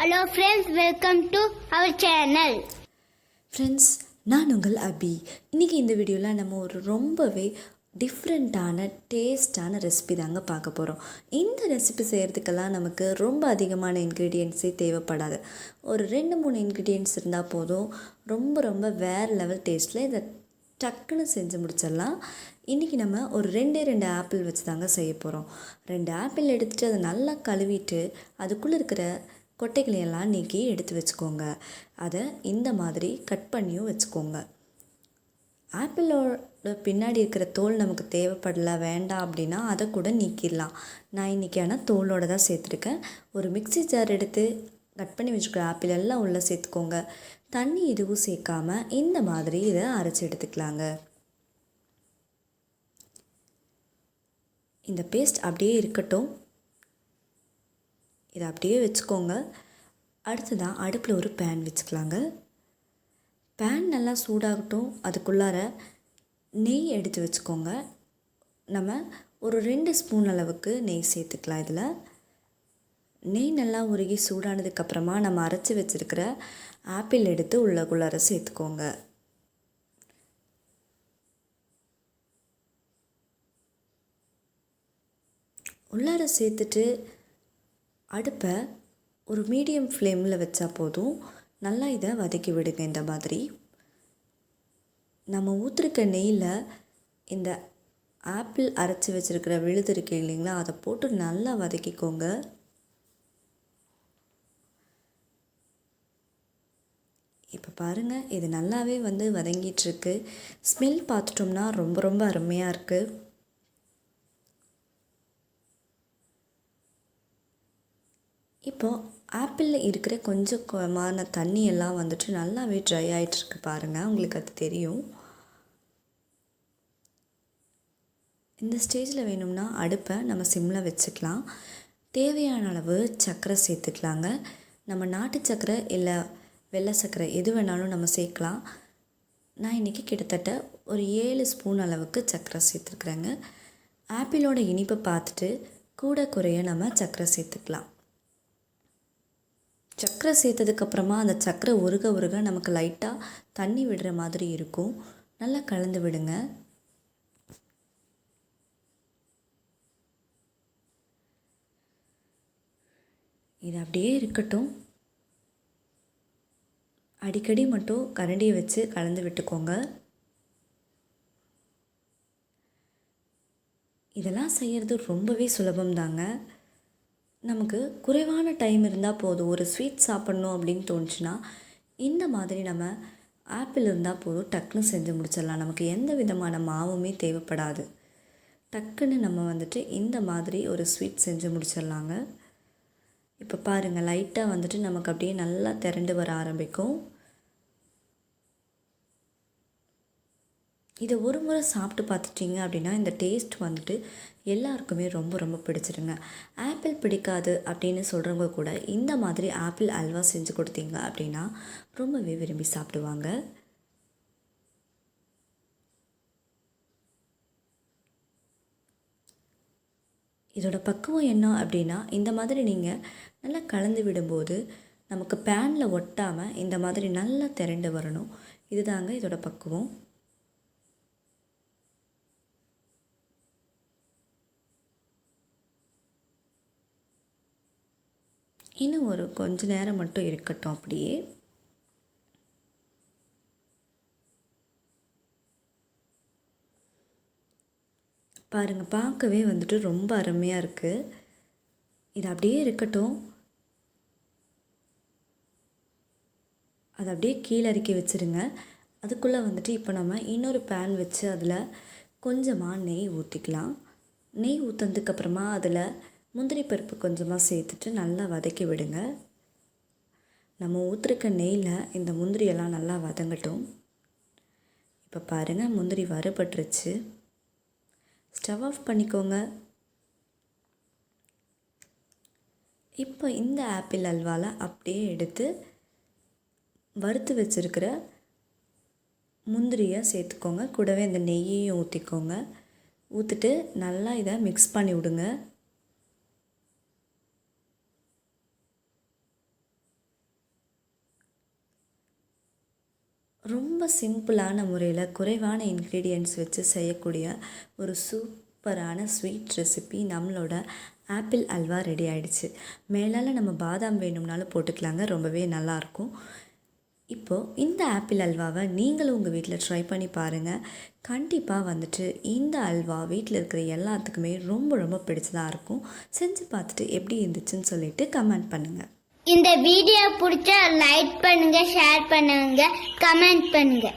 Hello friends, welcome to our channel. Friends, நான் உங்கள் அபி. இன்றைக்கி இந்த வீடியோவில் நம்ம ஒரு ரொம்பவே டிஃப்ரெண்ட்டான டேஸ்டான ரெசிபி தாங்க பார்க்க போகிறோம். இந்த ரெசிபி செய்கிறதுக்கெல்லாம் நமக்கு ரொம்ப அதிகமான இன்க்ரீடியன்ட்ஸே தேவைப்படாது. ஒரு 2-3 இன்க்ரீடியன்ட்ஸ் இருந்தால் போதும். ரொம்ப வேறு லெவல் டேஸ்ட்டில் இதை டக்குன்னு செஞ்சு முடிச்சிடலாம். இன்றைக்கி நம்ம ஒரு 2 ஆப்பிள் வச்சு தாங்க செய்ய போகிறோம். 2 ஆப்பிள் எடுத்துகிட்டு அதை நல்லா கழுவிட்டு அதுக்குள்ளே இருக்கிற கொட்டைகளையெல்லாம் நீக்கி எடுத்து வச்சுக்கோங்க. அதை இந்த மாதிரி கட் பண்ணியும் வச்சுக்கோங்க. ஆப்பிளோட பின்னாடி இருக்கிற தோல் நமக்கு தேவைப்படல வேண்டாம் அப்படின்னா அதை கூட நீக்கிடலாம். நான் இன்றைக்கி ஆனால் தோலோடு தான் சேர்த்துருக்கேன். ஒரு மிக்ஸி ஜார் எடுத்து கட் பண்ணி வச்சுக்கிற ஆப்பிள் எல்லாம் உள்ளே சேர்த்துக்கோங்க. தண்ணி எதுவும் சேர்க்காமல் இந்த மாதிரி இதை அரைச்சி எடுத்துக்கலாங்க. இந்த பேஸ்ட் அப்படியே இருக்கட்டும். இதை அப்படியே வச்சுக்கோங்க. அடுத்ததான் அடுப்பில் ஒரு பேன் வச்சுக்கலாங்க. பேன் நல்லா சூடாகட்டும். அதுக்குள்ளார நெய் எடுத்து வச்சுக்கோங்க. நம்ம ஒரு 2 ஸ்பூன் அளவுக்கு நெய் சேர்த்துக்கலாம். இதில் நெய் நல்லா உருகி சூடானதுக்கப்புறமா நம்ம அரைச்சி வச்சுருக்கிற ஆப்பிள் எடுத்து உள்ளக்குள்ளார சேர்த்துக்கோங்க. உள்ளார சேர்த்துட்டு அடுப்பை ஒரு மீடியம் ஃப்ளேமில் வச்சா போதும். நல்லா இதை வதக்கி விடுங்க. இந்த மாதிரி நம்ம ஊற்றிருக்க நெய்யில் இந்த ஆப்பிள் அரைச்சி வச்சுருக்கிற விழுது இருக்கு இல்லைங்களா, அதை போட்டு நல்லா வதக்கிக்கோங்க. இப்போ பாருங்கள், இது நல்லாவே வதங்கிட்டுருக்கு. ஸ்மெல் பார்த்துட்டோம்னா ரொம்ப அருமையாக இருக்குது. இப்போது ஆப்பிளில் இருக்கிற கொஞ்சமான தண்ணியெல்லாம் நல்லாவே ட்ரை ஆகிட்டுருக்கு. பாருங்கள், உங்களுக்கு அது தெரியும். இந்த ஸ்டேஜில் வேணும்னா அடுப்பை நம்ம சிம்மில் வச்சுக்கலாம். தேவையான அளவு சர்க்கரை சேர்த்துக்கலாங்க. நம்ம நாட்டு சர்க்கரை இல்லை வெள்ளை சர்க்கரை எது வேணாலும் நம்ம சேர்க்கலாம். நான் இன்றைக்கி கிட்டத்தட்ட ஒரு 7 ஸ்பூன் அளவுக்கு சர்க்கரை சேர்த்துருக்குறேங்க. ஆப்பிளோட இனிப்பை பார்த்துட்டு கூட குறைய நம்ம சர்க்கரை சேர்த்துக்கலாம். சர்க்கரை சேர்த்ததுக்கப்புறமா அந்த சர்க்கரை உருக நமக்கு லைட்டாக தண்ணி விடுற மாதிரி இருக்கும். நல்லா கலந்து விடுங்க. இது அப்படியே இருக்கட்டும். அடிக்கடி மட்டும் கரண்டியை வச்சு கலந்து விட்டுக்கோங்க. இதெல்லாம் செய்கிறது ரொம்பவே சுலபம்தாங்க. நமக்கு குறைவான டைம் இருந்தால் போதும். ஒரு ஸ்வீட் சாப்பிட்ணும் அப்படின்னு தோணுச்சுன்னா இந்த மாதிரி நம்ம ஆப்பிள் இருந்தால் போதும், டக்குன்னு செஞ்சு முடிச்சிடலாம். நமக்கு எந்த விதமான மாவுமே தேவைப்படாது. டக்குன்னு நம்ம இந்த மாதிரி ஒரு ஸ்வீட் செஞ்சு முடிச்சிடலாங்க. இப்போ பாருங்கள், லைட்டாக நமக்கு அப்படியே நல்லா திரண்டு வர ஆரம்பிக்கும். இதை ஒரு முறை சாப்பிட்டு பார்த்துட்டிங்க அப்படின்னா இந்த டேஸ்ட் எல்லாருக்குமே ரொம்ப பிடிச்சிருங்க. ஆப்பிள் பிடிக்காது அப்படின்னு சொல்கிறவங்க கூட இந்த மாதிரி ஆப்பிள் அல்வா செஞ்சு கொடுத்தீங்க அப்படின்னா ரொம்பவே விரும்பி சாப்பிடுவாங்க. இதோட பக்குவம் என்ன அப்படின்னா, இந்த மாதிரி நீங்கள் நல்லா கலந்து விடும்போது நமக்கு பேனில் ஒட்டாமல் இந்த மாதிரி நல்லா திரண்டு வரணும். இதுதாங்க இதோட பக்குவம். இன்னும் ஒரு கொஞ்ச நேரம் மட்டும் இருக்கட்டும். அப்படியே பாருங்கள், பார்க்கவே ரொம்ப அருமையாக இருக்குது. இது அப்படியே இருக்கட்டும். அதை அப்படியே கீழே இறக்கி வச்சுருங்க. அதுக்குள்ளே இப்போ நம்ம இன்னொரு பேன் வச்சு அதில் கொஞ்சமாக நெய் ஊற்றிக்கலாம். நெய் ஊற்றினதுக்கப்புறமா அதில் முந்திரி பருப்பு கொஞ்சமாக சேர்த்துட்டு நல்லா வதக்கி விடுங்க. நம்ம ஊற்றிருக்க நெய்யில் இந்த முந்திரியெல்லாம் நல்லா வதங்கட்டும். இப்போ பாருங்கள், முந்திரி வறுபட்டுருச்சு. ஸ்டவ் ஆஃப் பண்ணிக்கோங்க. இப்போ இந்த ஆப்பிள் அல்வாவில் அப்படியே எடுத்து வறுத்து வச்சுருக்கிற முந்திரியை சேர்த்துக்கோங்க. கூடவே இந்த நெய்யையும் ஊற்றிக்கோங்க. ஊற்றிட்டு நல்லா இதை மிக்ஸ் பண்ணி விடுங்க. ரொம்ப சிம்பிளான முறையில் குறைவான இன்க்ரீடியன்ட்ஸ் வச்சு செய்யக்கூடிய ஒரு சூப்பரான ஸ்வீட் ரெசிபி நம்மளோட ஆப்பிள் அல்வா ரெடி ஆகிடுச்சு. மேலால் நம்ம பாதாம் வேணும்னாலும் போட்டுக்கலாங்க, ரொம்பவே நல்லாயிருக்கும். இப்போது இந்த ஆப்பிள் அல்வாவை நீங்களும் உங்கள் வீட்டில் ட்ரை பண்ணி பாருங்கள். கண்டிப்பாக வந்துட்டு இந்த அல்வா வீட்டில் இருக்கிற எல்லாத்துக்குமே ரொம்ப ரொம்ப பிடிச்சதாக இருக்கும். செஞ்சு பார்த்துட்டு எப்படி இருந்துச்சுன்னு சொல்லிட்டு கமெண்ட் பண்ணுங்கள். இந்த வீடியோ பிடிச்சா லைக் பண்ணுங்க, ஷேர் பண்ணுங்க, கமெண்ட் பண்ணுங்க.